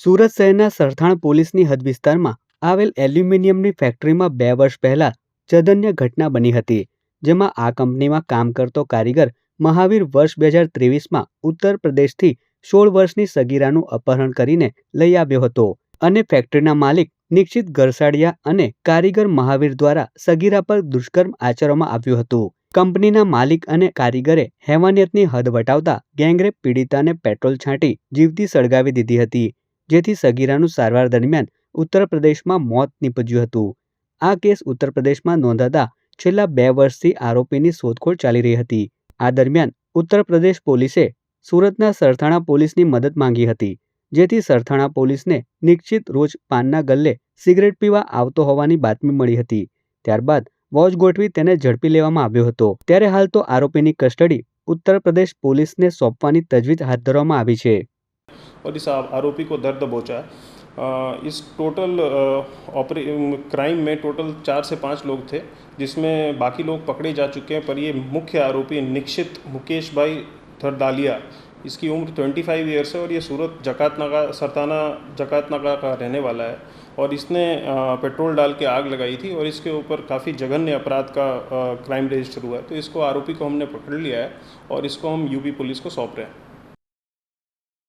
સુરત શહેરના સરથાણ પોલીસની હદ વિસ્તારમાં આવેલ એલ્યુમિનિયમની ફેક્ટરીમાં 2 વર્ષ પહેલા જધન્ય ઘટના બની હતી, જેમાં આ કંપનીમાં કામ કરતો કારીગર મહાવીર વર્ષ 2023માં ઉત્તર પ્રદેશથી 16 વર્ષની સગીરાનું અપહરણ કરીને લઈ આવ્યો હતો અને ફેક્ટરીના માલિક નિશ્ચિત ગરસાડિયા અને કારીગર મહાવીર દ્વારા સગીરા પર દુષ્કર્મ આચરવામાં આવ્યું હતું. કંપનીના માલિક અને કારીગરે હેવાનિયતની હદ વટાવતા ગેંગરેપ પીડિતાને પેટ્રોલ છાંટી જીવતી સળગાવી દીધી હતી, જેથી સગીરાનું સારવાર દરમિયાન ઉત્તર પ્રદેશમાં મોત નીપજ્યું હતું. આ કેસ ઉત્તર પ્રદેશમાં નોંધાતા છેલ્લા 2 વર્ષથી આરોપીની શોધખોળ ચાલી રહી હતી. આ દરમિયાન ઉત્તર પ્રદેશ પોલીસે સુરતના સરથાણા પોલીસની મદદ માંગી હતી, જેથી સરથાણા પોલીસને નિશ્ચિત રોજ પાનના ગલ્લે સિગરેટ પીવા આવતો હોવાની બાતમી મળી હતી. ત્યારબાદ વોચ ગોઠવી તેને ઝડપી લેવામાં આવ્યો હતો. ત્યારે હાલ તો આરોપીની કસ્ટડી ઉત્તર પ્રદેશ પોલીસને સોંપવાની તજવીજ હાથ ધરવામાં આવી છે. और इस आरोपी को दर्द पहुंचा है। इस टोटल क्राइम में टोटल 4 से 5 लोग थे, जिसमें बाकी लोग पकड़े जा चुके हैं, पर ये मुख्य आरोपी निक्षित मुकेश भाई थरदालिया, इसकी उम्र 25 ईयर्स है और ये सूरत सरथाना जकातनाका का रहने वाला है और इसने पेट्रोल डाल के आग लगाई थी और इसके ऊपर काफ़ी जघन्य अपराध का क्राइम रजिस्टर हुआ है। तो इसको आरोपी को हमने पकड़ लिया है और इसको हम यूपी पुलिस को सौंप रहे हैं।